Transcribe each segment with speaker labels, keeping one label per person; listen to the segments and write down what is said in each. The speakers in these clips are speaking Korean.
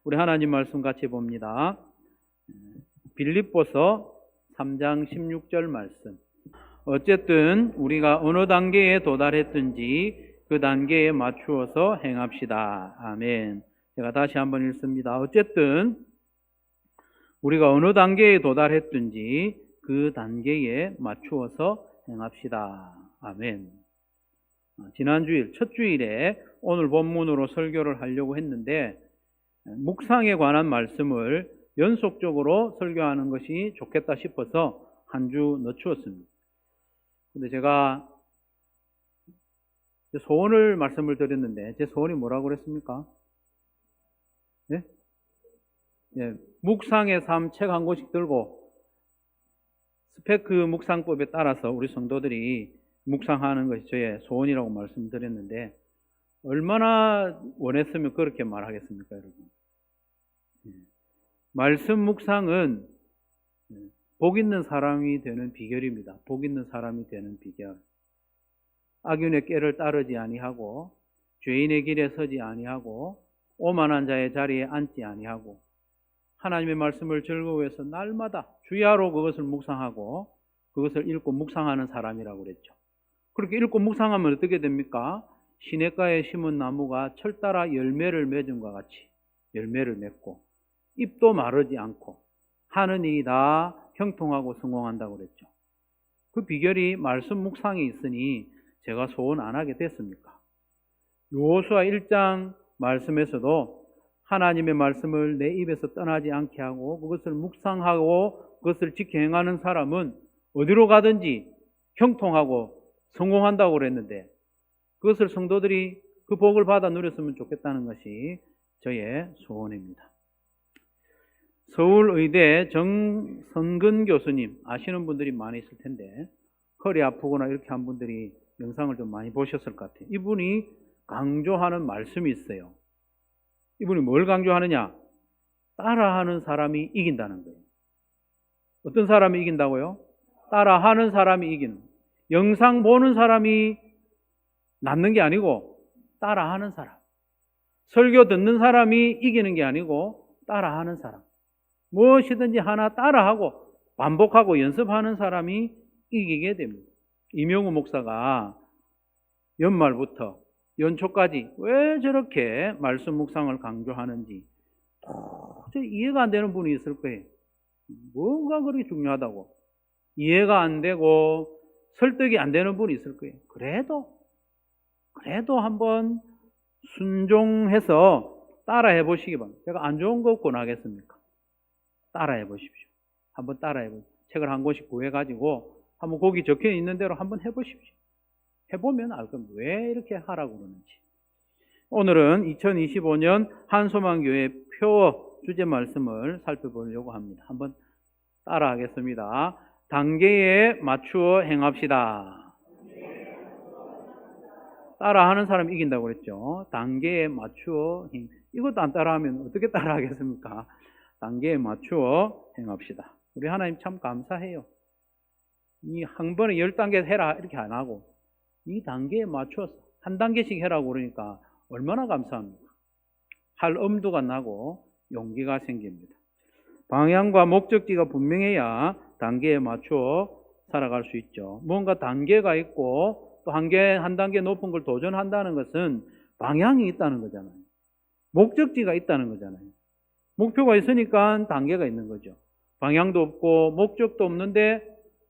Speaker 1: 우리 하나님 말씀 같이 봅니다. 빌립보서 3장 16절 말씀. 어쨌든 우리가 어느 단계에 도달했든지 그 단계에 맞추어서 행합시다. 아멘. 제가 다시 한번 읽습니다. 어쨌든 우리가 어느 단계에 도달했든지 그 단계에 맞추어서 행합시다. 아멘. 지난 주일, 첫 주일에 오늘 본문으로 설교를 하려고 했는데 묵상에 관한 말씀을 연속적으로 설교하는 것이 좋겠다 싶어서 한 주 늦추었습니다. 근데 제가 소원을 말씀을 드렸는데 제 소원이 뭐라고 그랬습니까? 네? 네, 묵상의 삶 책 한 권씩 들고 스페크 묵상법에 따라서 우리 성도들이 묵상하는 것이 저의 소원이라고 말씀드렸는데 얼마나 원했으면 그렇게 말하겠습니까, 여러분? 말씀 묵상은 복 있는 사람이 되는 비결입니다. 복 있는 사람이 되는 비결. 악인의 꾀를 따르지 아니하고 죄인의 길에 서지 아니하고 오만한 자의 자리에 앉지 아니하고 하나님의 말씀을 즐거워해서 날마다 주야로 그것을 묵상하고 그것을 읽고 묵상하는 사람이라고 그랬죠. 그렇게 읽고 묵상하면 어떻게 됩니까? 시냇가에 심은 나무가 철 따라 열매를 맺음과 같이 열매를 맺고 잎도 마르지 않고 하는 일이 다 형통하고 성공한다고 그랬죠. 그 비결이 말씀 묵상에 있으니 제가 소원 안 하게 됐습니까? 여호수아 1장 말씀에서도 하나님의 말씀을 내 입에서 떠나지 않게 하고 그것을 묵상하고 그것을 지켜 행하는 사람은 어디로 가든지 형통하고 성공한다고 그랬는데 그것을 성도들이 그 복을 받아 누렸으면 좋겠다는 것이 저의 소원입니다. 서울의대 정선근 교수님 아시는 분들이 많이 있을 텐데 허리 아프거나 이렇게 한 분들이 영상을 좀 많이 보셨을 것 같아요. 이분이 강조하는 말씀이 있어요. 이분이 뭘 강조하느냐? 따라하는 사람이 이긴다는 거예요. 어떤 사람이 이긴다고요? 따라하는 사람이 이기는 거예요. 영상 보는 사람이 낫는 게 아니고 따라하는 사람. 설교 듣는 사람이 이기는 게 아니고 따라하는 사람. 무엇이든지 하나 따라하고 반복하고 연습하는 사람이 이기게 됩니다. 이명우 목사가 연말부터 연초까지 왜 저렇게 말씀 묵상을 강조하는지 도저히 이해가 안 되는 분이 있을 거예요. 뭐가 그렇게 중요하다고 이해가 안 되고 설득이 안 되는 분이 있을 거예요. 그래도 한번 순종해서 따라해 보시기 바랍니다. 제가 안 좋은 거 권하겠습니까? 따라해 보십시오. 한번 따라해 보십시오. 책을 한 권씩 구해가지고 한번 거기 적혀 있는 대로 한번 해보십시오. 해보면 알 겁니다. 왜 이렇게 하라고 그러는지. 오늘은 2025년 한소망교회 표어 주제 말씀을 살펴보려고 합니다. 한번 따라하겠습니다. 단계에 맞추어 행합시다. 따라하는 사람이 이긴다고 그랬죠. 단계에 맞추어 이것도 안 따라하면 어떻게 따라하겠습니까? 단계에 맞추어 행합시다. 우리 하나님 참 감사해요. 이 한 번에 10단계 해라 이렇게 안 하고 이 단계에 맞춰서 한 단계씩 해라고 그러니까 얼마나 감사합니까? 할 엄두가 나고 용기가 생깁니다. 방향과 목적지가 분명해야 단계에 맞추어 살아갈 수 있죠. 뭔가 단계가 있고 또 한 단계 높은 걸 도전한다는 것은 방향이 있다는 거잖아요. 목적지가 있다는 거잖아요. 목표가 있으니까 단계가 있는 거죠. 방향도 없고 목적도 없는데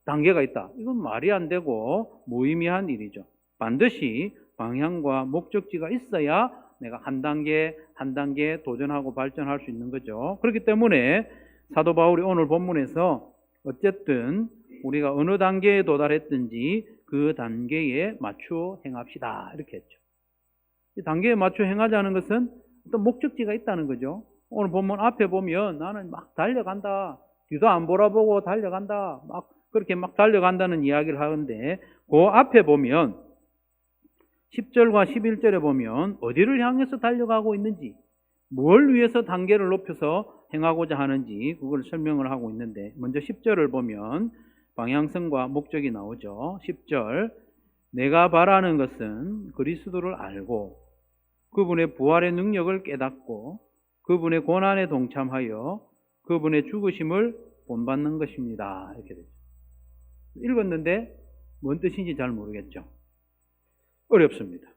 Speaker 1: 단계가 있다. 이건 말이 안 되고 무의미한 일이죠. 반드시 방향과 목적지가 있어야 내가 한 단계 한 단계 도전하고 발전할 수 있는 거죠. 그렇기 때문에 사도 바울이 오늘 본문에서 어쨌든 우리가 어느 단계에 도달했든지 그 단계에 맞추어 행합시다 이렇게 했죠. 이 단계에 맞추어 행하자는 것은 어떤 목적지가 있다는 거죠. 오늘 본문 앞에 보면 나는 막 달려간다. 뒤도 안 돌아보고 달려간다. 막 그렇게 막 달려간다는 이야기를 하는데 그 앞에 보면 10절과 11절에 보면 어디를 향해서 달려가고 있는지 뭘 위해서 단계를 높여서 행하고자 하는지 그걸 설명을 하고 있는데 먼저 10절을 보면 방향성과 목적이 나오죠. 10절 내가 바라는 것은 그리스도를 알고 그분의 부활의 능력을 깨닫고 그분의 고난에 동참하여 그분의 죽으심을 본받는 것입니다. 이렇게 되죠. 읽었는데 뭔 뜻인지 잘 모르겠죠. 어렵습니다.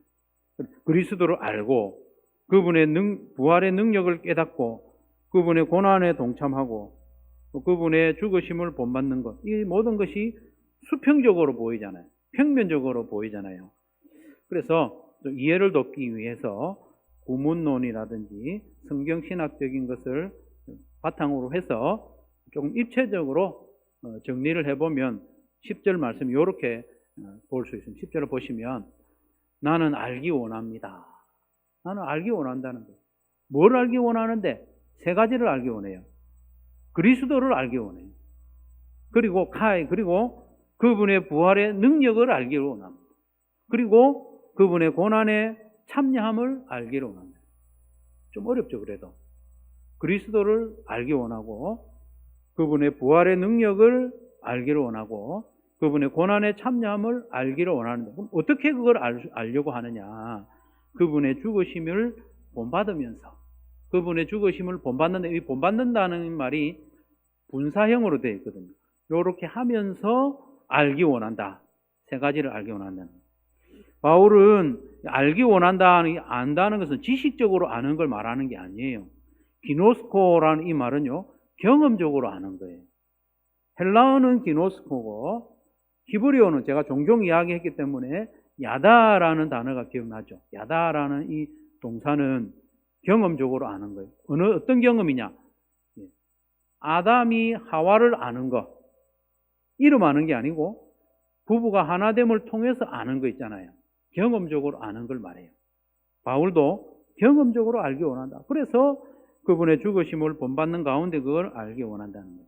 Speaker 1: 그리스도를 알고 그분의 부활의 능력을 깨닫고 그분의 고난에 동참하고 그분의 죽으심을 본받는 것, 이 모든 것이 수평적으로 보이잖아요. 평면적으로 보이잖아요. 그래서 이해를 돕기 위해서 구문론이라든지 성경신학적인 것을 바탕으로 해서 조금 입체적으로 정리를 해보면 10절 말씀 이렇게 볼 수 있습니다. 10절을 보시면 나는 알기 원합니다. 나는 알기 원한다는 거예요. 뭘 알기 원하는데? 세 가지를 알기 원해요. 그리스도를 알기 원해요. 그리고 그분의 부활의 능력을 알기를 원합니다. 그리고 그분의 고난에 참여함을 알기를 원합니다. 좀 어렵죠, 그래도. 그리스도를 알기 원하고 그분의 부활의 능력을 알기를 원하고 그분의 고난에 참여함을 알기를 원하는데, 그럼 어떻게 그걸 알려고 하느냐? 그분의 죽으심을 본받으면서, 그분의 죽으심을 본받는다. 이 본받는다는 말이 분사형으로 되어 있거든요. 이렇게 하면서 알기 원한다. 세 가지를 알기 원한다는 거예요. 바울은 알기 원한다, 안다는 것은 지식적으로 아는 걸 말하는 게 아니에요. 기노스코라는 이 말은요, 경험적으로 아는 거예요. 헬라어는 기노스코고 히브리어는 제가 종종 이야기했기 때문에 야다라는 단어가 기억나죠. 야다라는 이 동사는 경험적으로 아는 거예요. 어떤 경험이냐? 아담이 하와를 아는 거. 이름 아는 게 아니고 부부가 하나됨을 통해서 아는 거 있잖아요. 경험적으로 아는 걸 말해요. 바울도 경험적으로 알기 원한다. 그래서 그분의 죽으심을 본받는 가운데 그걸 알기 원한다는 거예요.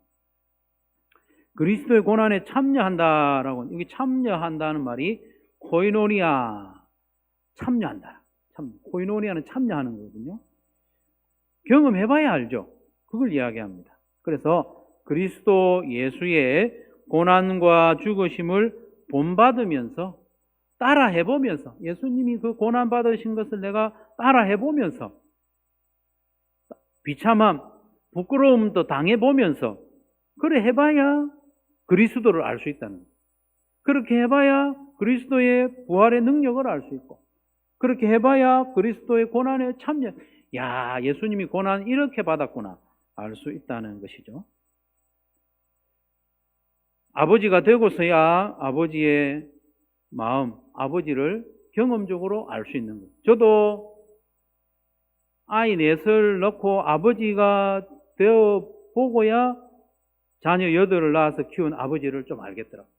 Speaker 1: 그리스도의 고난에 참여한다라고, 여기 참여한다는 말이 코이노니아, 참여한다. 코이노니아는 참여하는 거거든요. 경험해봐야 알죠. 그걸 이야기합니다. 그래서 그리스도 예수의 고난과 죽으심을 본받으면서 따라 해보면서, 예수님이 그 고난 받으신 것을 내가 따라 해보면서 비참함, 부끄러움도 당해보면서 그래 해봐야 그리스도를 알 수 있다는 거예요. 그렇게 해봐야 그리스도의 부활의 능력을 알 수 있고, 그렇게 해봐야 그리스도의 고난에 참여, 야, 예수님이 고난 이렇게 받았구나 알 수 있다는 것이죠. 아버지가 되고서야 아버지의 마음, 아버지를 경험적으로 알 수 있는 거예요. 저도 아이 넷을 낳고 아버지가 되어 보고야 자녀 8을 낳아서 키운 아버지를 좀 알겠더라고요.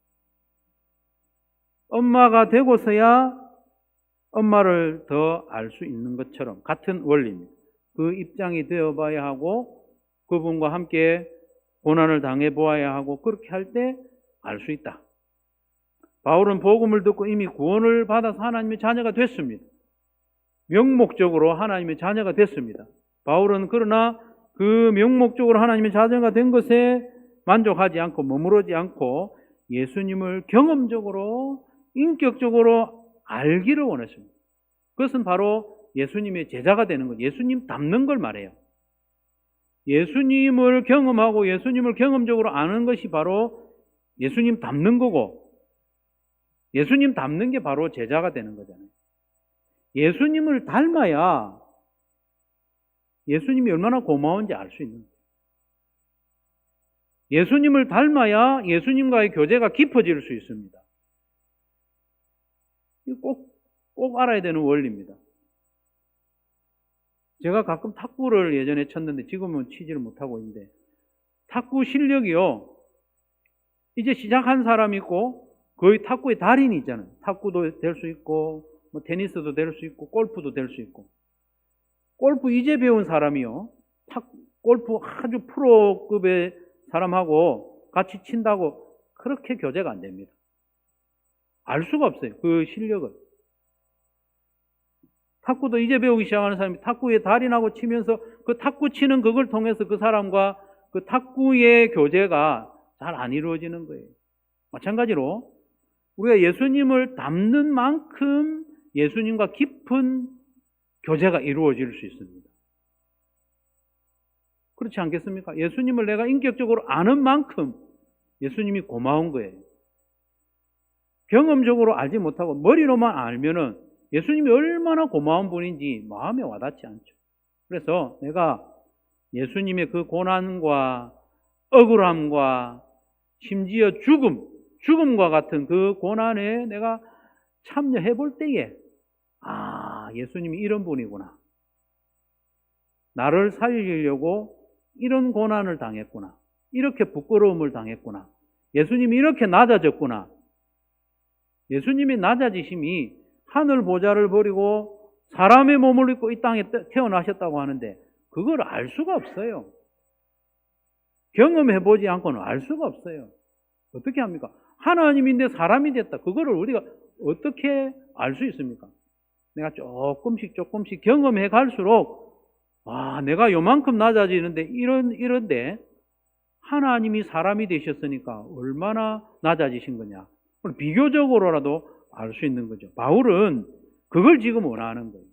Speaker 1: 엄마가 되고서야 엄마를 더 알 수 있는 것처럼 같은 원리입니다. 그 입장이 되어봐야 하고 그분과 함께 고난을 당해보아야 하고 그렇게 할 때 알 수 있다. 바울은 복음을 듣고 이미 구원을 받아서 하나님의 자녀가 됐습니다. 명목적으로 하나님의 자녀가 됐습니다. 바울은 그러나 그 명목적으로 하나님의 자녀가 된 것에 만족하지 않고 머무르지 않고 예수님을 경험적으로 인격적으로 알기를 원했습니다. 그것은 바로 예수님의 제자가 되는 것, 예수님 닮는 걸 말해요. 예수님을 경험하고 예수님을 경험적으로 아는 것이 바로 예수님 닮는 거고, 예수님 닮는 게 바로 제자가 되는 거잖아요. 예수님을 닮아야 예수님이 얼마나 고마운지 알 수 있는 거예요. 예수님을 닮아야 예수님과의 교제가 깊어질 수 있습니다. 이거 꼭 알아야 되는 원리입니다. 제가 가끔 탁구를 예전에 쳤는데 지금은 치지를 못하고 있는데, 탁구 실력이요, 이제 시작한 사람이 있고 거의 탁구의 달인이 있잖아요. 탁구도 될 수 있고 뭐 테니스도 될 수 있고 골프도 될 수 있고, 골프 이제 배운 사람이요, 골프 아주 프로급의 사람하고 같이 친다고 그렇게 교제가 안 됩니다. 알 수가 없어요, 그 실력을. 탁구도 이제 배우기 시작하는 사람이 탁구의 달인하고 치면서 그 탁구 치는 그걸 통해서 그 사람과 그 탁구의 교제가 잘 안 이루어지는 거예요. 마찬가지로 우리가 예수님을 닮는 만큼 예수님과 깊은 교제가 이루어질 수 있습니다. 그렇지 않겠습니까? 예수님을 내가 인격적으로 아는 만큼 예수님이 고마운 거예요. 경험적으로 알지 못하고 머리로만 알면은 예수님이 얼마나 고마운 분인지 마음에 와닿지 않죠. 그래서 내가 예수님의 그 고난과 억울함과 심지어 죽음과 같은 그 고난에 내가 참여해 볼 때에 예수님이 이런 분이구나. 나를 살리려고 이런 고난을 당했구나. 이렇게 부끄러움을 당했구나. 예수님이 이렇게 낮아졌구나. 예수님의 낮아지심이 하늘 보좌를 버리고 사람의 몸을 입고 이 땅에 태어나셨다고 하는데 그걸 알 수가 없어요. 경험해보지 않고는 알 수가 없어요. 어떻게 합니까? 하나님인데 사람이 됐다. 그거를 우리가 어떻게 알 수 있습니까? 내가 조금씩 경험해 갈수록 내가 요만큼 낮아지는데 이런데 하나님이 사람이 되셨으니까 얼마나 낮아지신 거냐. 비교적으로라도 알 수 있는 거죠. 바울은 그걸 지금 원하는 거예요.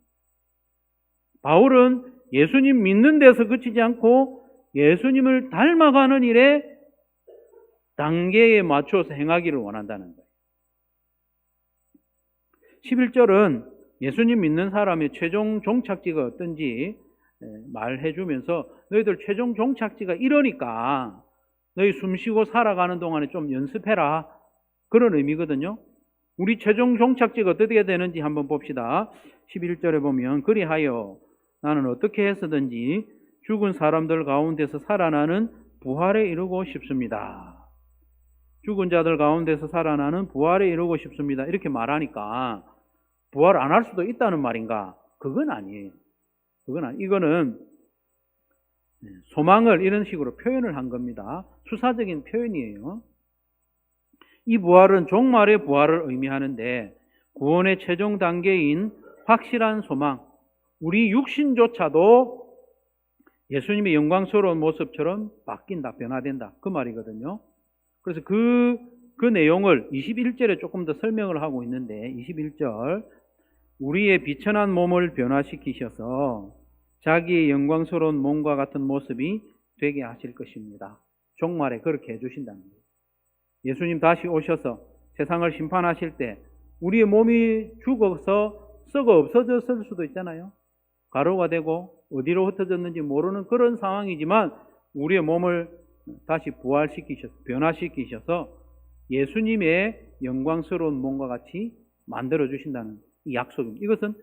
Speaker 1: 바울은 예수님 믿는 데서 그치지 않고 예수님을 닮아가는 일에 단계에 맞춰서 행하기를 원한다는 거예요. 11절은 예수님 믿는 사람의 최종 종착지가 어떤지 말해주면서 너희들 최종 종착지가 이러니까 너희 숨쉬고 살아가는 동안에 좀 연습해라. 그런 의미거든요. 우리 최종 종착지가 어떻게 되는지 한번 봅시다. 11절에 보면 그리하여 나는 어떻게 해서든지 죽은 사람들 가운데서 살아나는 부활에 이르고 싶습니다. 죽은 자들 가운데서 살아나는 부활에 이르고 싶습니다. 이렇게 말하니까 부활 안 할 수도 있다는 말인가? 그건 아니에요. 이거는 소망을 이런 식으로 표현을 한 겁니다. 수사적인 표현이에요. 이 부활은 종말의 부활을 의미하는데 구원의 최종 단계인 확실한 소망, 우리 육신조차도 예수님의 영광스러운 모습처럼 바뀐다, 변화된다. 그 말이거든요. 그래서 그 내용을 21절에 조금 더 설명을 하고 있는데 21절 우리의 비천한 몸을 변화시키셔서 자기의 영광스러운 몸과 같은 모습이 되게 하실 것입니다. 종말에 그렇게 해주신다는 거예요. 예수님 다시 오셔서 세상을 심판하실 때 우리의 몸이 죽어서 썩어 없어졌을 수도 있잖아요. 가루가 되고 어디로 흩어졌는지 모르는 그런 상황이지만 우리의 몸을 다시 부활시키셔서 변화시키셔서 예수님의 영광스러운 몸과 같이 만들어주신다는 이 약속입니다. 이것은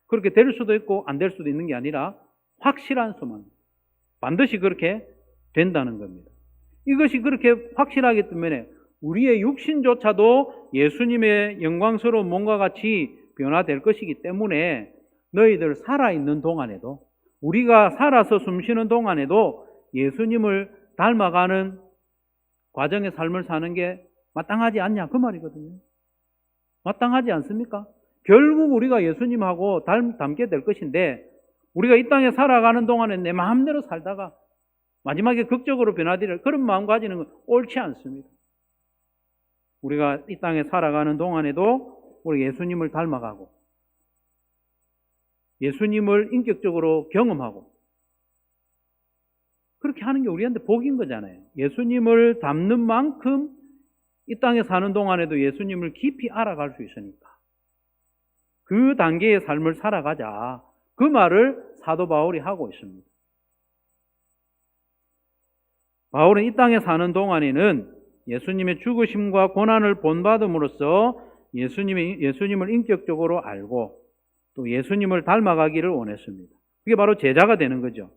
Speaker 1: 그렇게 될 수도 있고 안 될 수도 있는 게 아니라 확실한 소망, 반드시 그렇게 된다는 겁니다. 이것이 그렇게 확실하기 때문에 우리의 육신조차도 예수님의 영광스러운 몸과 같이 변화될 것이기 때문에 너희들 살아있는 동안에도 우리가 살아서 숨쉬는 동안에도 예수님을 닮아가는 과정의 삶을 사는 게 마땅하지 않냐 그 말이거든요. 마땅하지 않습니까? 결국 우리가 예수님하고 닮게 될 것인데 우리가 이 땅에 살아가는 동안에 내 마음대로 살다가 마지막에 극적으로 변화될 그런 마음 가지는 건 옳지 않습니다. 우리가 이 땅에 살아가는 동안에도 우리 예수님을 닮아가고 예수님을 인격적으로 경험하고 그렇게 하는 게 우리한테 복인 거잖아요. 예수님을 닮는 만큼 이 땅에 사는 동안에도 예수님을 깊이 알아갈 수 있으니까 그 단계의 삶을 살아가자. 그 말을 사도 바울이 하고 있습니다. 바울은 이 땅에 사는 동안에는 예수님의 죽으심과 고난을 본받음으로써 예수님을 인격적으로 알고 또 예수님을 닮아가기를 원했습니다. 그게 바로 제자가 되는 거죠.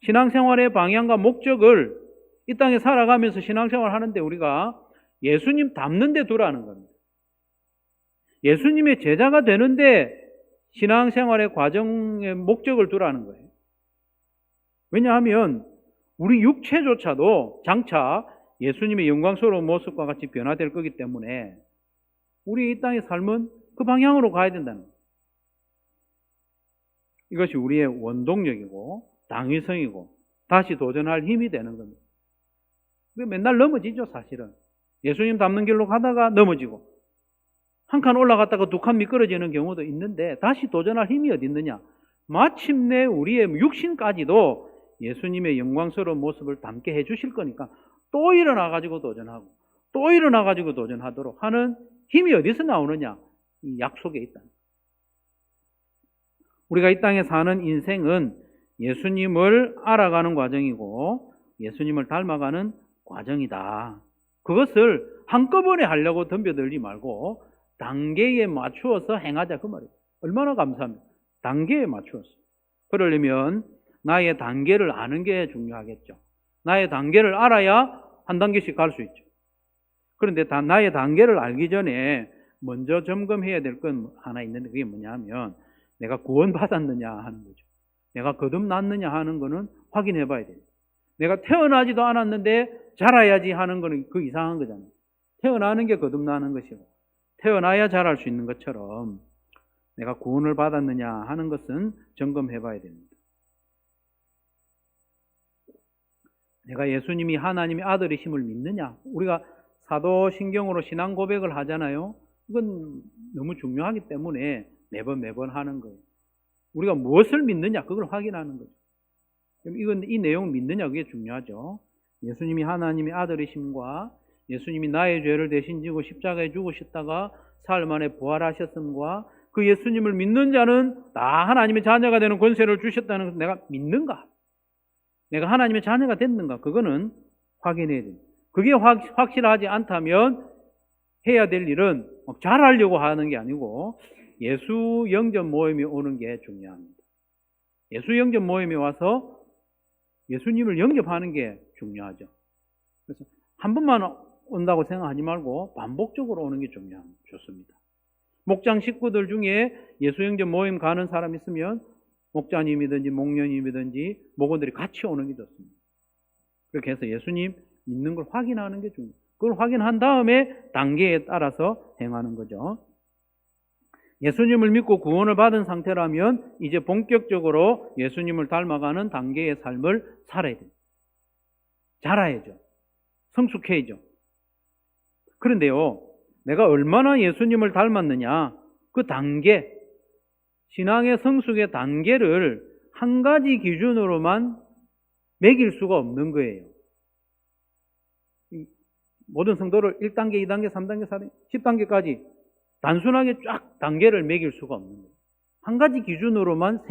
Speaker 1: 신앙생활의 방향과 목적을 이 땅에 살아가면서 신앙생활을 하는데 우리가 예수님 닮는 데 두라는 겁니다. 예수님의 제자가 되는데 신앙생활의 과정의 목적을 두라는 거예요. 왜냐하면 우리 육체조차도 장차 예수님의 영광스러운 모습과 같이 변화될 거기 때문에 우리 이 땅의 삶은 그 방향으로 가야 된다는 거예요. 이것이 우리의 원동력이고 당위성이고 다시 도전할 힘이 되는 겁니다. 맨날 넘어지죠, 사실은. 예수님 닮는 길로 가다가 넘어지고 한 칸 올라갔다가 두 칸 미끄러지는 경우도 있는데 다시 도전할 힘이 어디 있느냐? 마침내 우리의 육신까지도 예수님의 영광스러운 모습을 담게 해주실 거니까 또 일어나가지고 도전하고 또 일어나가지고 도전하도록 하는 힘이 어디서 나오느냐? 이 약속에 있다. 우리가 이 땅에 사는 인생은 예수님을 알아가는 과정이고 예수님을 닮아가는 과정이다. 그것을 한꺼번에 하려고 덤벼들지 말고 단계에 맞추어서 행하자 그 말이에요. 얼마나 감사합니다. 단계에 맞추어서. 그러려면 나의 단계를 아는 게 중요하겠죠. 나의 단계를 알아야 한 단계씩 갈 수 있죠. 그런데 나의 단계를 알기 전에 먼저 점검해야 될 건 하나 있는데 그게 뭐냐면 내가 구원받았느냐 하는 거죠. 내가 거듭났느냐 하는 거는 확인해 봐야 돼요. 내가 태어나지도 않았는데 자라야지 하는 거는 그 이상한 거잖아요. 태어나는 게 거듭나는 것이고 태어나야 자랄 수 있는 것처럼 내가 구원을 받았느냐 하는 것은 점검해 봐야 됩니다. 내가 예수님이 하나님의 아들이심을 믿느냐? 우리가 사도신경으로 신앙 고백을 하잖아요. 이건 너무 중요하기 때문에 매번 하는 거예요. 우리가 무엇을 믿느냐? 그걸 확인하는 거죠. 이건 이 내용을 믿느냐? 그게 중요하죠. 예수님이 하나님의 아들이심과 예수님이 나의 죄를 대신 지고 십자가에 죽으셨다가 사흘 만에 부활하셨음과 그 예수님을 믿는 자는 다 하나님의 자녀가 되는 권세를 주셨다는 것을 내가 믿는가? 내가 하나님의 자녀가 됐는가? 그거는 확인해야 됩니다. 그게 확실하지 않다면 해야 될 일은 잘하려고 하는 게 아니고 예수 영접 모임에 오는 게 중요합니다. 예수 영접 모임에 와서 예수님을 영접하는 게 중요하죠. 그래서 한 번만 온다고 생각하지 말고 반복적으로 오는 게 좋습니다. 목장 식구들 중에 예수 영접 모임 가는 사람 있으면 목자님이든지 목녀님이든지 목원들이 같이 오는 게 좋습니다. 그렇게 해서 예수님 믿는 걸 확인하는 게 중요해요. 그걸 확인한 다음에 단계에 따라서 행하는 거죠. 예수님을 믿고 구원을 받은 상태라면 이제 본격적으로 예수님을 닮아가는 단계의 삶을 살아야 돼요. 자라야죠. 성숙해야죠. 그런데요, 내가 얼마나 예수님을 닮았느냐, 그 단계, 신앙의 성숙의 단계를 한 가지 기준으로만 매길 수가 없는 거예요. 모든 성도를 1단계, 2단계, 3단계, 4단계, 10단계까지 단순하게 쫙 단계를 매길 수가 없는 거예요. 한 가지 기준으로만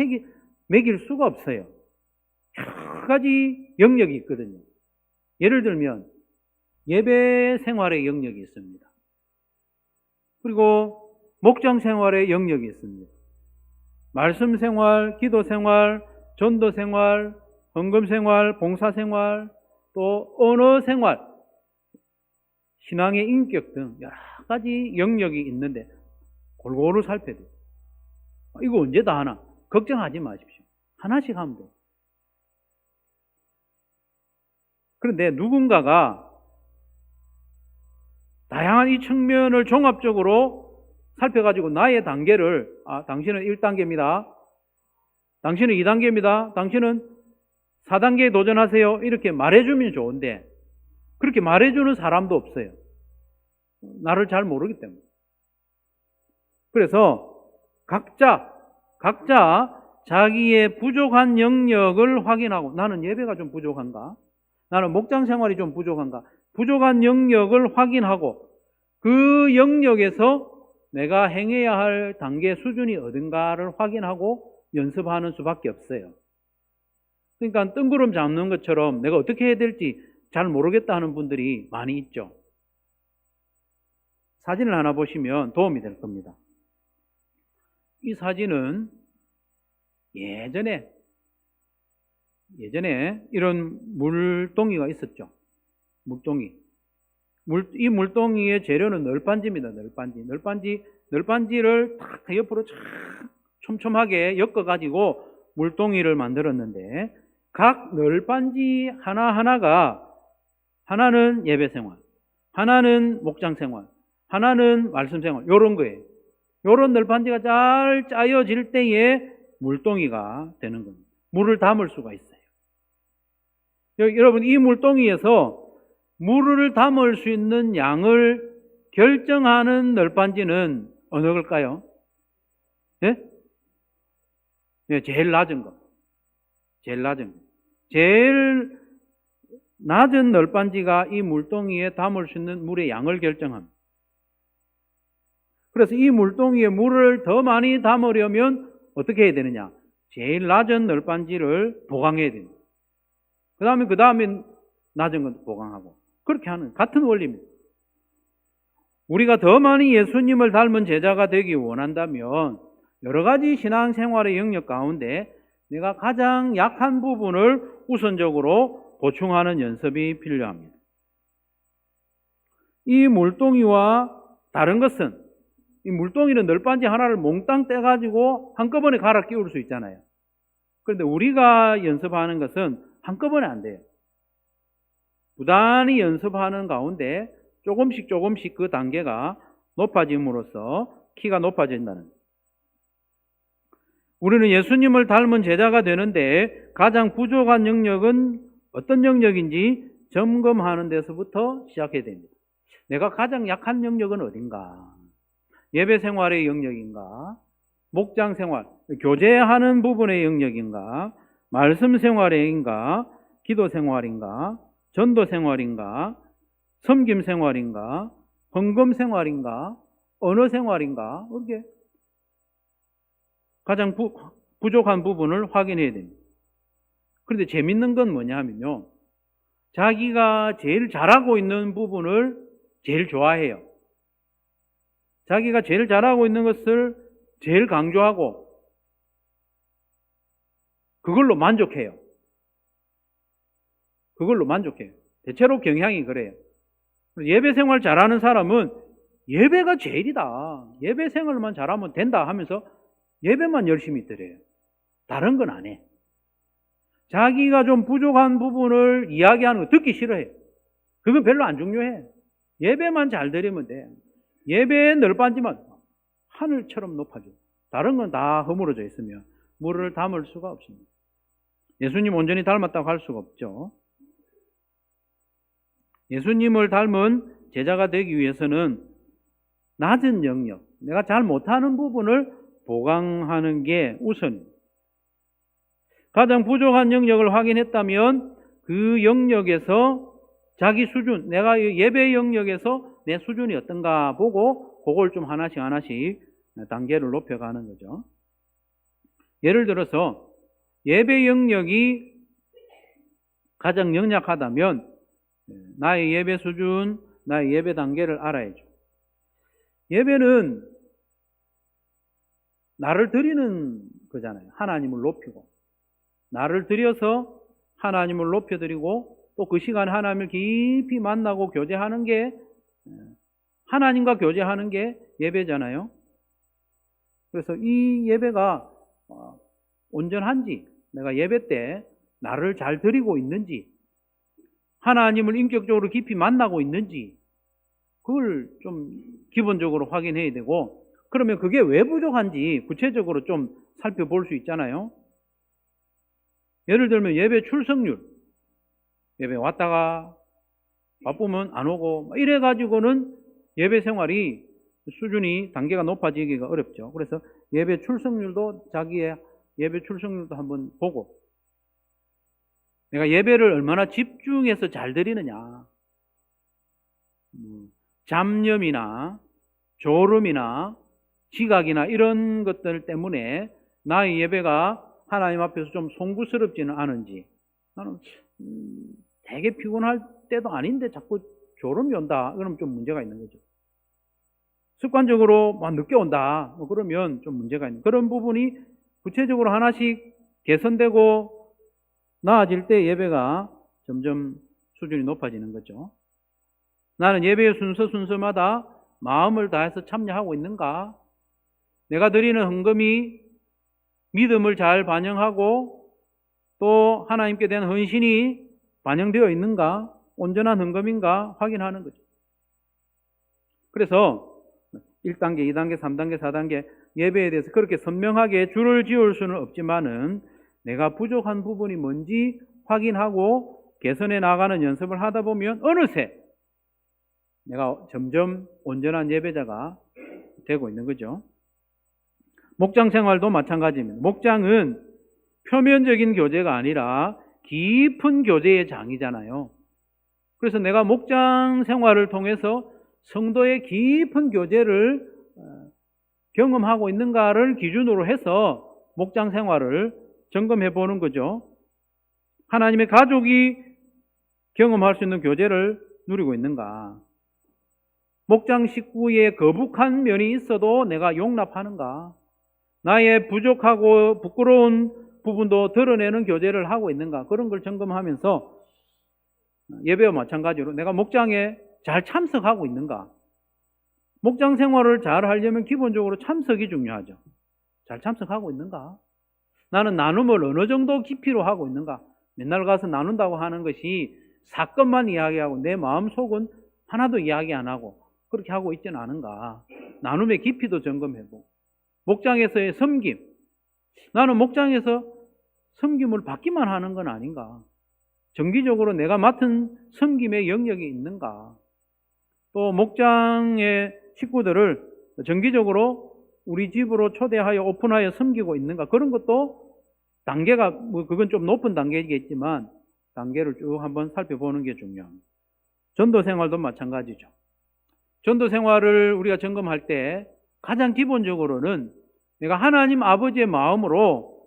Speaker 1: 매길 수가 없어요. 여러 가지 영역이 있거든요. 예를 들면 예배 생활의 영역이 있습니다. 그리고 목장 생활의 영역이 있습니다. 말씀 생활, 기도 생활, 전도 생활, 헌금 생활, 봉사 생활, 또 언어 생활, 신앙의 인격 등 여러 가지 영역이 있는데 골고루 살펴야 돼요. 이거 언제 다 하나? 걱정하지 마십시오. 하나씩 하면 돼요. 그런데 누군가가 다양한 이 측면을 종합적으로 살펴가지고 나의 단계를 당신은 1단계입니다. 당신은 2단계입니다. 당신은 4단계에 도전하세요. 이렇게 말해주면 좋은데 그렇게 말해주는 사람도 없어요. 나를 잘 모르기 때문에. 그래서 각자 자기의 부족한 영역을 확인하고 나는 예배가 좀 부족한가? 나는 목장 생활이 좀 부족한가? 부족한 영역을 확인하고 그 영역에서 내가 행해야 할 단계 수준이 어딘가를 확인하고 연습하는 수밖에 없어요. 그러니까 뜬구름 잡는 것처럼 내가 어떻게 해야 될지 잘 모르겠다 하는 분들이 많이 있죠. 사진을 하나 보시면 도움이 될 겁니다. 이 사진은 예전에 이런 물동이가 있었죠. 물동이. 이 물동이의 재료는 널빤지입니다. 널빤지를 탁 옆으로 쫙 촘촘하게 엮어가지고 물동이를 만들었는데 각 널빤지 하나하나가 하나는 예배생활, 하나는 목장생활, 하나는 말씀생활 이런 거예요. 이런 널빤지가 잘 짜여질 때에 물동이가 되는 겁니다. 물을 담을 수가 있어요. 여러분 이 물동이에서 물을 담을 수 있는 양을 결정하는 널빤지는 어느 걸까요? 예? 네, 제일 낮은 거. 제일 낮은 거. 제일 낮은 널빤지가 이 물동이에 담을 수 있는 물의 양을 결정합니다. 그래서 이 물동이에 물을 더 많이 담으려면 어떻게 해야 되느냐? 제일 낮은 널빤지를 보강해야 됩니다. 그 다음에 낮은 건 보강하고. 그렇게 하는 같은 원리입니다. 우리가 더 많이 예수님을 닮은 제자가 되기 원한다면 여러 가지 신앙생활의 영역 가운데 내가 가장 약한 부분을 우선적으로 보충하는 연습이 필요합니다. 이 물동이와 다른 것은, 이 물동이는 널빤지 하나를 몽땅 떼가지고 한꺼번에 갈아 끼울 수 있잖아요. 그런데 우리가 연습하는 것은 한꺼번에 안 돼요. 부단히 연습하는 가운데 조금씩 그 단계가 높아짐으로써 키가 높아진다는 거예요. 우리는 예수님을 닮은 제자가 되는데 가장 부족한 영역은 어떤 영역인지 점검하는 데서부터 시작해야 됩니다. 내가 가장 약한 영역은 어딘가? 예배 생활의 영역인가? 목장 생활, 교제하는 부분의 영역인가? 말씀 생활인가? 기도 생활인가? 전도 생활인가? 섬김 생활인가? 헌금 생활인가? 언어 생활인가? 이렇게 가장 부족한 부분을 확인해야 됩니다. 그런데 재밌는 건 뭐냐 하면요, 자기가 제일 잘하고 있는 부분을 제일 좋아해요. 자기가 제일 잘하고 있는 것을 제일 강조하고 그걸로 만족해요. 그걸로 만족해요. 대체로 경향이 그래요. 예배 생활 잘하는 사람은 예배가 제일이다, 예배 생활만 잘하면 된다 하면서 예배만 열심히 드려요. 다른 건 안 해. 자기가 좀 부족한 부분을 이야기하는 거 듣기 싫어해. 그건 별로 안 중요해. 예배만 잘 드리면 돼. 예배의 널빤지만 하늘처럼 높아져. 다른 건 다 허물어져 있으면 물을 담을 수가 없습니다. 예수님 온전히 닮았다고 할 수가 없죠. 예수님을 닮은 제자가 되기 위해서는 낮은 영역, 내가 잘 못하는 부분을 보강하는 게 우선입니다. 가장 부족한 영역을 확인했다면 그 영역에서 자기 수준, 내가 예배 영역에서 내 수준이 어떤가 보고 그걸 좀 하나씩 단계를 높여가는 거죠. 예를 들어서 예배 영역이 가장 연약하다면 나의 예배 수준, 나의 예배 단계를 알아야죠. 예배는 나를 드리는 거잖아요. 하나님을 높이고. 나를 드려서 하나님을 높여드리고 또 그 시간에 하나님을 깊이 만나고 교제하는 게, 하나님과 교제하는 게 예배잖아요. 그래서 이 예배가 온전한지, 내가 예배 때 나를 잘 드리고 있는지, 하나님을 인격적으로 깊이 만나고 있는지, 그걸 좀 기본적으로 확인해야 되고, 그러면 그게 왜 부족한지 구체적으로 좀 살펴볼 수 있잖아요. 예를 들면 예배 출석률, 예배 왔다가 바쁘면 안 오고 이래가지고는 예배 생활이 수준이 단계가 높아지기가 어렵죠. 그래서 예배 출석률도 자기의 예배 출석률도 한번 보고, 내가 예배를 얼마나 집중해서 잘 드리느냐, 잡념이나 졸음이나 지각이나 이런 것들 때문에 나의 예배가 하나님 앞에서 좀 송구스럽지는 않은지, 나는 되게 피곤할 때도 아닌데 자꾸 졸음이 온다, 그러면 좀 문제가 있는 거죠. 습관적으로 막 늦게 온다, 그러면 좀 문제가 있는, 그런 부분이 구체적으로 하나씩 개선되고 나아질 때 예배가 점점 수준이 높아지는 거죠. 나는 예배의 순서마다 마음을 다해서 참여하고 있는가? 내가 드리는 헌금이 믿음을 잘 반영하고 또 하나님께 대한 헌신이 반영되어 있는가? 온전한 헌금인가? 확인하는 거죠. 그래서 1단계, 2단계, 3단계, 4단계 예배에 대해서 그렇게 선명하게 줄을 지을 수는 없지만은 내가 부족한 부분이 뭔지 확인하고 개선해 나가는 연습을 하다 보면 어느새 내가 점점 온전한 예배자가 되고 있는 거죠. 목장 생활도 마찬가지입니다. 목장은 표면적인 교제가 아니라 깊은 교제의 장이잖아요. 그래서 내가 목장 생활을 통해서 성도의 깊은 교제를 경험하고 있는가를 기준으로 해서 목장 생활을 점검해 보는 거죠. 하나님의 가족이 경험할 수 있는 교제를 누리고 있는가? 목장 식구의 거북한 면이 있어도 내가 용납하는가? 나의 부족하고 부끄러운 부분도 드러내는 교제를 하고 있는가? 그런 걸 점검하면서 예배와 마찬가지로 내가 목장에 잘 참석하고 있는가? 목장 생활을 잘 하려면 기본적으로 참석이 중요하죠. 잘 참석하고 있는가? 나는 나눔을 어느 정도 깊이로 하고 있는가? 맨날 가서 나눈다고 하는 것이 사건만 이야기하고 내 마음속은 하나도 이야기 안 하고 그렇게 하고 있지는 않은가? 나눔의 깊이도 점검해보고 목장에서의 섬김, 나는 목장에서 섬김을 받기만 하는 건 아닌가? 정기적으로 내가 맡은 섬김의 영역이 있는가? 또 목장의 식구들을 정기적으로 우리 집으로 초대하여 오픈하여 섬기고 있는가? 그런 것도 단계가 그건 좀 높은 단계이겠지만 단계를 쭉 한번 살펴보는 게 중요합니다. 전도 생활도 마찬가지죠. 전도 생활을 우리가 점검할 때 가장 기본적으로는 내가 하나님 아버지의 마음으로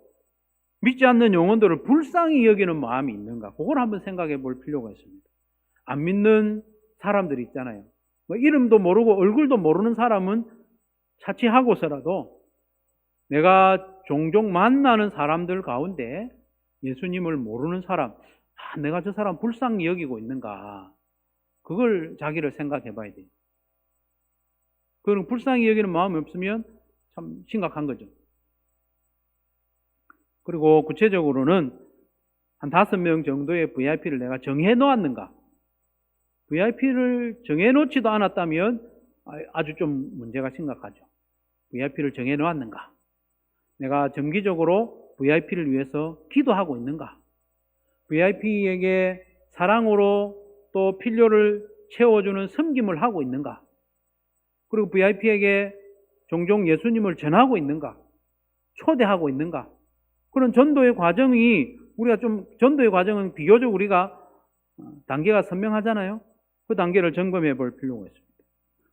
Speaker 1: 믿지 않는 영혼들을 불쌍히 여기는 마음이 있는가? 그걸 한번 생각해 볼 필요가 있습니다. 안 믿는 사람들이 있잖아요. 이름도 모르고 얼굴도 모르는 사람은 차치하고서라도 내가 종종 만나는 사람들 가운데 예수님을 모르는 사람, 내가 저 사람 불쌍히 여기고 있는가? 그걸 자기를 생각해 봐야 돼요. 그런 불쌍히 여기는 마음이 없으면 참 심각한 거죠. 그리고 구체적으로는 한 5명 정도의 VIP를 내가 정해 놓았는가? VIP를 정해 놓지도 않았다면 아주 좀 문제가 심각하죠. VIP를 정해 놓았는가? 내가 정기적으로 VIP를 위해서 기도하고 있는가? VIP에게 사랑으로 또 필요를 채워주는 섬김을 하고 있는가? 그리고 VIP에게 종종 예수님을 전하고 있는가? 초대하고 있는가? 그런 전도의 과정이 전도의 과정은 비교적 우리가 단계가 선명하잖아요. 그 단계를 점검해 볼 필요가 있습니다.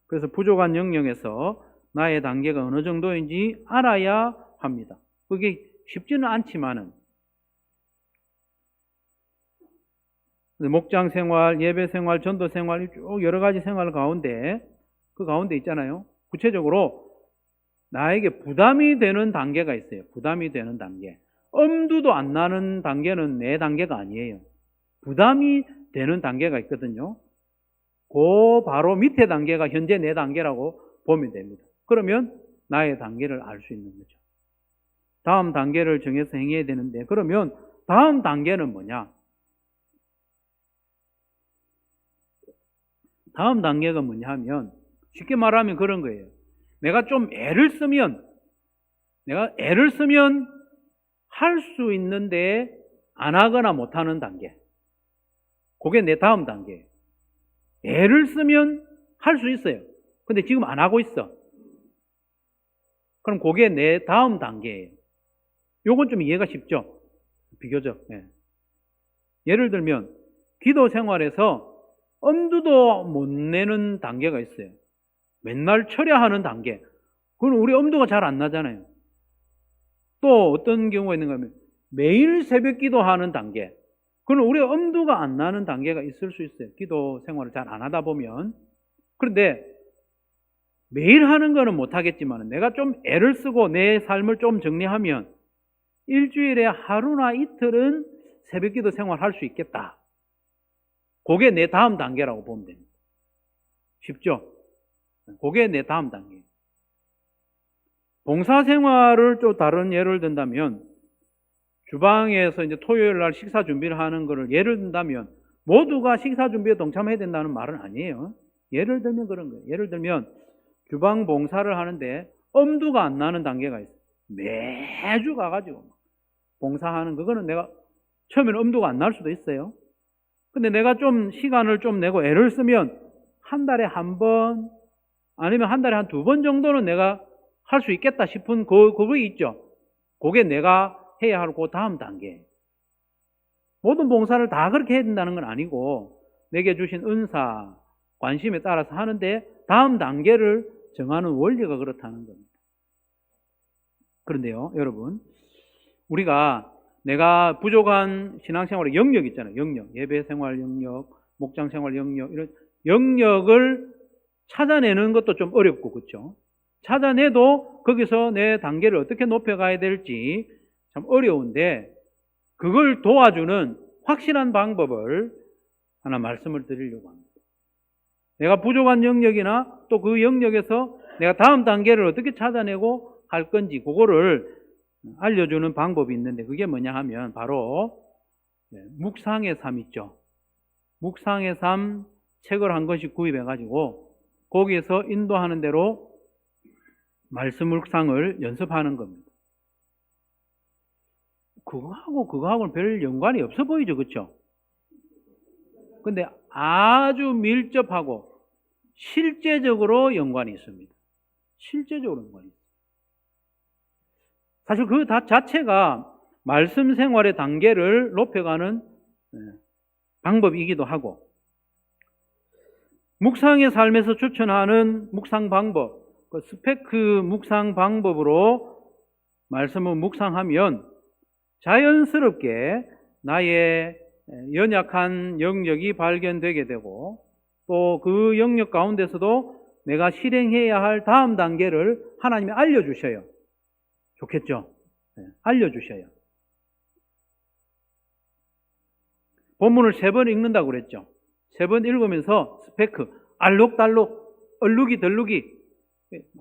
Speaker 1: 그래서 부족한 영역에서 나의 단계가 어느 정도인지 알아야 합니다. 그게 쉽지는 않지만은 목장 생활, 예배 생활, 전도 생활 쭉 여러 가지 생활 가운데 그 가운데 있잖아요. 구체적으로 나에게 부담이 되는 단계가 있어요. 부담이 되는 단계. 엄두도 안 나는 단계는 내 단계가 아니에요. 부담이 되는 단계가 있거든요. 그 바로 밑에 단계가 현재 내 단계라고 보면 됩니다. 그러면 나의 단계를 알 수 있는 거죠. 다음 단계를 정해서 행해야 되는데 그러면 다음 단계는 뭐냐? 다음 단계가 뭐냐 하면 쉽게 말하면 그런 거예요. 내가 애를 쓰면 할 수 있는데 안 하거나 못 하는 단계. 그게 내 다음 단계예요. 애를 쓰면 할 수 있어요. 근데 지금 안 하고 있어. 그럼 그게 내 다음 단계예요. 요건 좀 이해가 쉽죠? 비교적. 예. 예를 들면 기도 생활에서 엄두도 못 내는 단계가 있어요. 맨날 철야하는 단계. 그건 우리 엄두가 잘 안 나잖아요. 또 어떤 경우가 있는가 하면 매일 새벽 기도하는 단계. 그건 우리 엄두가 안 나는 단계가 있을 수 있어요. 기도 생활을 잘 안 하다 보면. 그런데 매일 하는 거는 못 하겠지만 내가 좀 애를 쓰고 내 삶을 좀 정리하면 일주일에 하루나 이틀은 새벽 기도 생활 할 수 있겠다. 그게 내 다음 단계라고 보면 됩니다. 쉽죠? 그게 내 다음 단계. 봉사생활을 좀 다른 예를 든다면 주방에서 이제 토요일 날 식사 준비를 하는 거를 예를 든다면 모두가 식사 준비에 동참해야 된다는 말은 아니에요. 예를 들면 그런 거예요. 예를 들면 주방 봉사를 하는데 엄두가 안 나는 단계가 있어요. 매주 가가지고 봉사하는 그거는 내가 처음에는 엄두가 안 날 수도 있어요. 근데 내가 좀 시간을 좀 내고 애를 쓰면 한 달에 한 번 아니면 한 달에 한 2번 정도는 내가 할 수 있겠다 싶은 그거 있죠. 그게 내가 해야 할 그 다음 단계. 모든 봉사를 다 그렇게 해야 된다는 건 아니고 내게 주신 은사, 관심에 따라서 하는데 다음 단계를 정하는 원리가 그렇다는 겁니다. 그런데요, 여러분, 우리가 내가 부족한 신앙생활의 영역 있잖아요. 영역, 예배생활 영역, 목장생활 영역, 이런 영역을 찾아내는 것도 좀 어렵고, 그렇죠? 찾아내도 거기서 내 단계를 어떻게 높여가야 될지 참 어려운데, 그걸 도와주는 확실한 방법을 하나 말씀을 드리려고 합니다. 내가 부족한 영역이나 또 그 영역에서 내가 다음 단계를 어떻게 찾아내고 할 건지 그거를 알려주는 방법이 있는데, 그게 뭐냐 하면 바로 묵상의 삶 있죠. 묵상의 삶 책을 한 권씩 구입해가지고 거기에서 인도하는 대로 말씀 묵상을 연습하는 겁니다. 그거하고는 별 연관이 없어 보이죠, 그렇죠? 근데 아주 밀접하고 실제적으로 연관이 있습니다. 실제적으로 연관이 있습니다. 사실 그 자체가 말씀 생활의 단계를 높여가는 방법이기도 하고, 묵상의 삶에서 추천하는 묵상 방법, 그 스페크 묵상 방법으로 말씀을 묵상하면 자연스럽게 나의 연약한 영역이 발견되게 되고, 또 그 영역 가운데서도 내가 실행해야 할 다음 단계를 하나님이 알려주셔요. 좋겠죠? 알려주셔요. 본문을 3번 읽는다고 그랬죠? 3번 읽으면서 스페크, 알록달록, 얼룩이 덜룩이,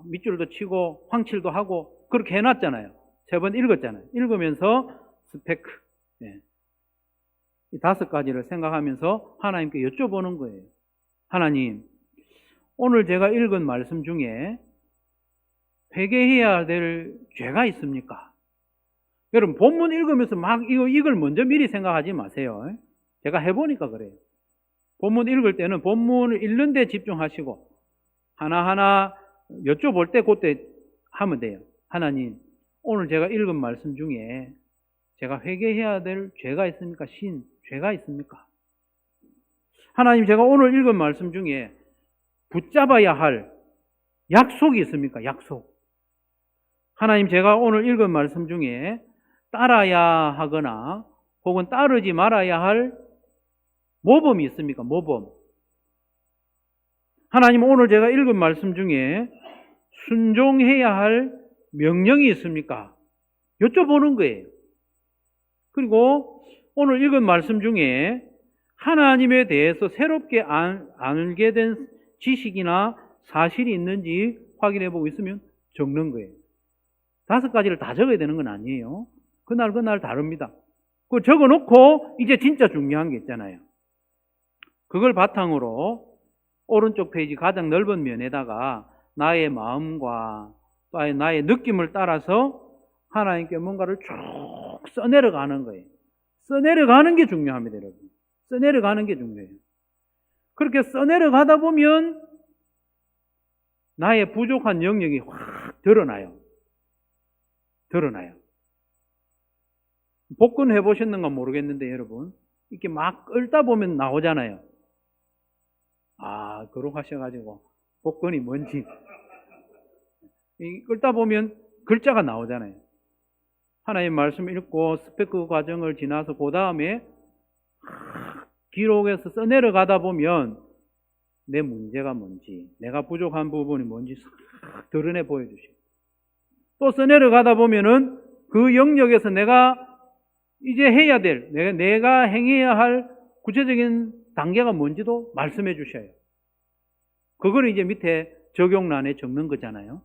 Speaker 1: 밑줄도 치고 황칠도 하고 그렇게 해놨잖아요. 3번 읽었잖아요. 읽으면서 스페크, 이 5가지를 생각하면서 하나님께 여쭤보는 거예요. 하나님, 오늘 제가 읽은 말씀 중에 회개해야 될 죄가 있습니까? 여러분, 본문 읽으면서 막 이걸 먼저 미리 생각하지 마세요. 제가 해보니까 그래요. 본문 읽을 때는 본문을 읽는 데 집중하시고 하나하나 여쭤볼 때 그때 하면 돼요. 하나님, 오늘 제가 읽은 말씀 중에 제가 회개해야 될 죄가 있습니까? 죄가 있습니까? 하나님, 제가 오늘 읽은 말씀 중에 붙잡아야 할 약속이 있습니까? 약속. 하나님, 제가 오늘 읽은 말씀 중에 따라야 하거나 혹은 따르지 말아야 할 모범이 있습니까? 모범. 하나님, 오늘 제가 읽은 말씀 중에 순종해야 할 명령이 있습니까? 여쭤보는 거예요. 그리고 오늘 읽은 말씀 중에 하나님에 대해서 새롭게 알게 된 지식이나 사실이 있는지 확인해 보고 있으면 적는 거예요. 5가지를 다 적어야 되는 건 아니에요. 그날 다릅니다. 그걸 적어놓고 이제 진짜 중요한 게 있잖아요. 그걸 바탕으로 오른쪽 페이지 가장 넓은 면에다가 나의 마음과 나의 느낌을 따라서 하나님께 뭔가를 쭉 써내려가는 거예요. 써내려가는 게 중요합니다, 여러분. 써내려가는 게 중요해요. 그렇게 써내려가다 보면 나의 부족한 영역이 확 드러나요. 복근 해보셨는가 모르겠는데 여러분, 이렇게 막 읊다 보면 나오잖아요. 그러고 하셔가지고 복근이 뭔지 읊다 보면 글자가 나오잖아요. 하나님 말씀 읽고 스페크 과정을 지나서 그 다음에 기록에서 써내려가다 보면 내 문제가 뭔지, 내가 부족한 부분이 뭔지 싹 드러내 보여주시고, 또 써내려가다 보면은 그 영역에서 내가 이제 해야 될, 내가 행해야 할 구체적인 단계가 뭔지도 말씀해 주셔요. 그걸 이제 밑에 적용란에 적는 거잖아요.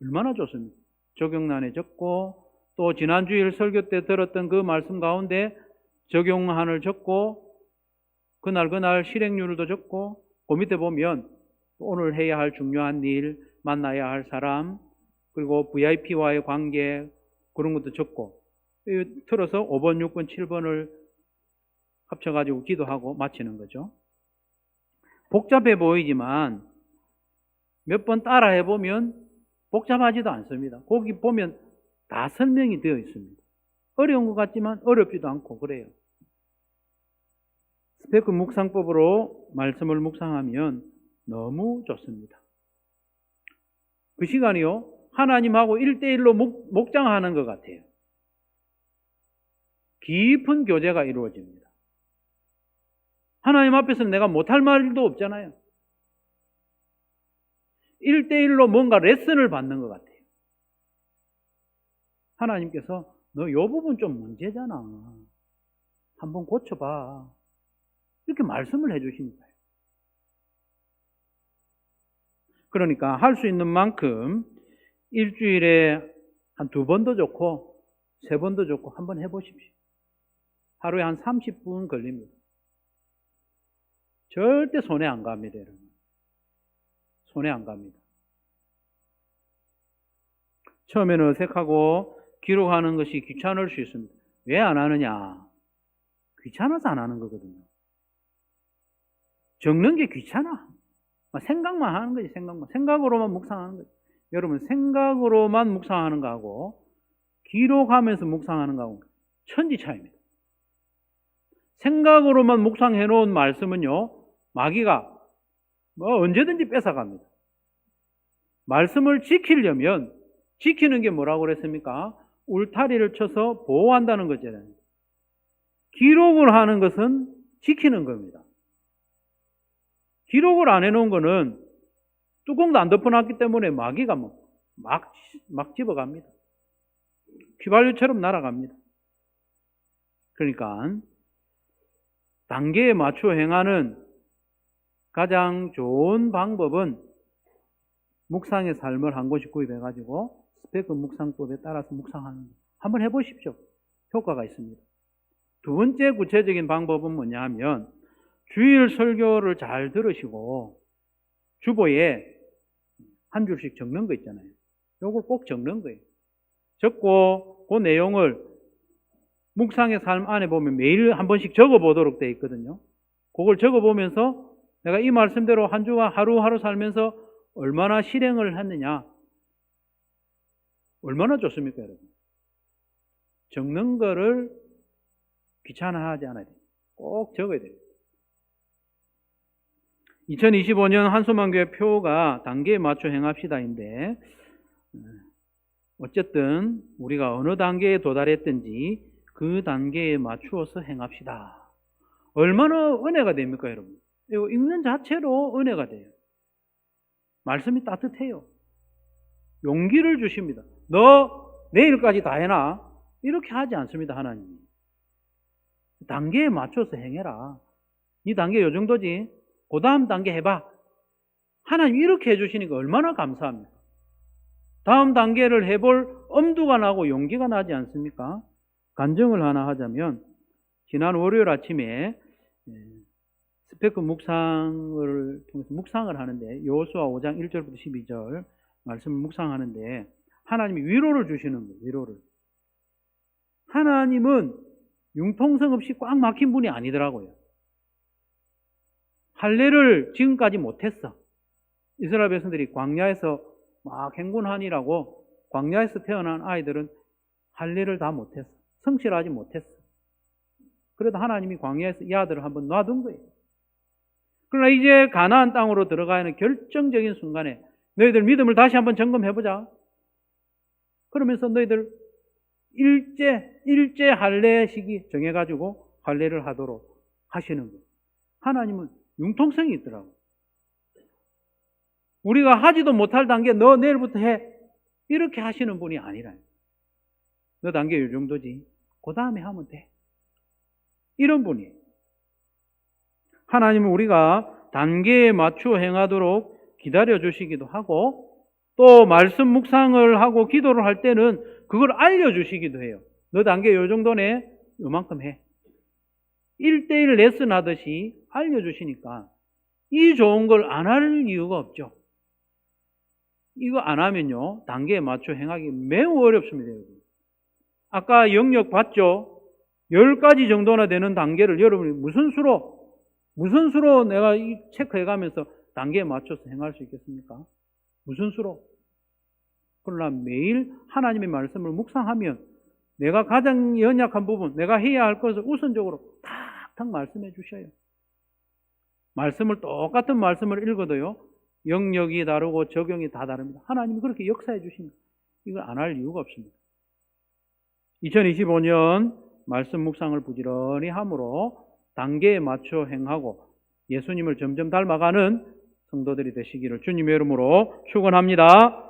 Speaker 1: 얼마나 좋습니까? 적용란에 적고, 또 지난주일 설교 때 들었던 그 말씀 가운데 적용란을 적고, 그날 실행률도 적고, 그 밑에 보면 오늘 해야 할 중요한 일, 만나야 할 사람, 그리고 VIP와의 관계, 그런 것도 적고, 틀어서 5번, 6번, 7번을 합쳐가지고 기도하고 마치는 거죠. 복잡해 보이지만 몇 번 따라 해보면 복잡하지도 않습니다. 거기 보면 다 설명이 되어 있습니다. 어려운 것 같지만 어렵지도 않고 그래요. 스페크 묵상법으로 말씀을 묵상하면 너무 좋습니다. 그 시간이요, 하나님하고 1대1로 목장하는 것 같아요. 깊은 교제가 이루어집니다. 하나님 앞에서는 내가 못할 말도 없잖아요. 1대1로 뭔가 레슨을 받는 것 같아요. 하나님께서 너 요 부분 좀 문제잖아. 한번 고쳐봐. 이렇게 말씀을 해주시니까요. 그러니까 할 수 있는 만큼 일주일에 한 2번도 좋고 3번도 좋고 한번 해보십시오. 하루에 한 30분 걸립니다. 절대 손해 안 갑니다, 여러분. 손해 안 갑니다. 처음에는 어색하고 기록하는 것이 귀찮을 수 있습니다. 왜 안 하느냐? 귀찮아서 안 하는 거거든요. 적는 게 귀찮아. 생각만 하는 거지, 생각만. 생각으로만 묵상하는 거지. 여러분, 생각으로만 묵상하는 거하고 기록하면서 묵상하는 거하고 천지 차이입니다. 생각으로만 묵상해 놓은 말씀은요, 마귀가 언제든지 뺏어갑니다. 말씀을 지키려면 지키는 게 뭐라고 그랬습니까? 울타리를 쳐서 보호한다는 거잖아요. 기록을 하는 것은 지키는 겁니다. 기록을 안 해놓은 거는 뚜껑도 안 덮어놨기 때문에 마귀가 막 집어갑니다. 휘발유처럼 날아갑니다. 그러니까 단계에 맞추어 행하는 가장 좋은 방법은 묵상의 삶을 한 곳씩 구입해가지고 스페크 묵상법에 따라서 묵상하는 거. 한번 해보십시오. 효과가 있습니다. 2번째 구체적인 방법은 뭐냐 하면 주일 설교를 잘 들으시고 주보에 한 줄씩 적는 거 있잖아요. 요걸 꼭 적는 거예요. 적고 그 내용을 묵상의 삶 안에 보면 매일 한 번씩 적어보도록 되어 있거든요. 그걸 적어보면서 내가 이 말씀대로 한 주간 하루하루 살면서 얼마나 실행을 했느냐. 얼마나 좋습니까, 여러분? 적는 거를 귀찮아하지 않아야 돼요. 꼭 적어야 돼요. 2025년 한소만교회 표가 단계에 맞춰 행합시다인데 어쨌든 우리가 어느 단계에 도달했든지 그 단계에 맞추어서 행합시다. 얼마나 은혜가 됩니까, 여러분? 이거 읽는 자체로 은혜가 돼요. 말씀이 따뜻해요. 용기를 주십니다. 너 내일까지 다 해놔. 이렇게 하지 않습니다, 하나님이. 단계에 맞춰서 행해라. 이 단계 요 정도지. 그 다음 단계 해봐. 하나님 이렇게 해주시니까 얼마나 감사합니까? 다음 단계를 해볼 엄두가 나고 용기가 나지 않습니까? 간증을 하나 하자면 지난 월요일 아침에 스페크 묵상을 통해서 묵상을 하는데 여호수아 5장 1절부터 12절 말씀을 묵상하는데 하나님이 위로를 주시는 거예요. 위로를. 하나님은 융통성 없이 꽉 막힌 분이 아니더라고요. 할례를 지금까지 못했어. 이스라엘 백성들이 광야에서 막 행군하니라고 광야에서 태어난 아이들은 할례를 다 못했어. 성실하지 못했어. 그래도 하나님이 광야에서 이 아들을 한번 놔둔 거예요. 그러나 이제 가나안 땅으로 들어가야 하는 결정적인 순간에 너희들 믿음을 다시 한번 점검해보자. 그러면서 너희들 일제 할례 시기 정해가지고 할례를 하도록 하시는 거예요. 하나님은 융통성이 있더라고. 우리가 하지도 못할 단계 너 내일부터 해. 이렇게 하시는 분이 아니라. 너 단계 이 정도지. 그 다음에 하면 돼. 이런 분이에요. 하나님은 우리가 단계에 맞추어 행하도록 기다려 주시기도 하고 또 말씀 묵상을 하고 기도를 할 때는 그걸 알려주시기도 해요. 너 단계 요 정도네. 요만큼 해. 1대1 레슨 하듯이 알려주시니까 이 좋은 걸 안 할 이유가 없죠. 이거 안 하면요. 단계에 맞춰 행하기 매우 어렵습니다. 여러분. 아까 영역 봤죠? 10가지 정도나 되는 단계를 여러분이 무슨 수로 내가 체크해가면서 단계에 맞춰서 행할 수 있겠습니까? 무슨 수로? 그러나 매일 하나님의 말씀을 묵상하면 내가 가장 연약한 부분, 내가 해야 할 것을 우선적으로 탁탁 말씀해 주셔요. 말씀을 똑같은 말씀을 읽어도요, 영역이 다르고 적용이 다 다릅니다. 하나님이 그렇게 역사해 주십니다. 이걸 안 할 이유가 없습니다. 2025년 말씀 묵상을 부지런히 함으로 단계에 맞춰 행하고 예수님을 점점 닮아가는 성도들이 되시기를 주님의 이름으로 축원합니다.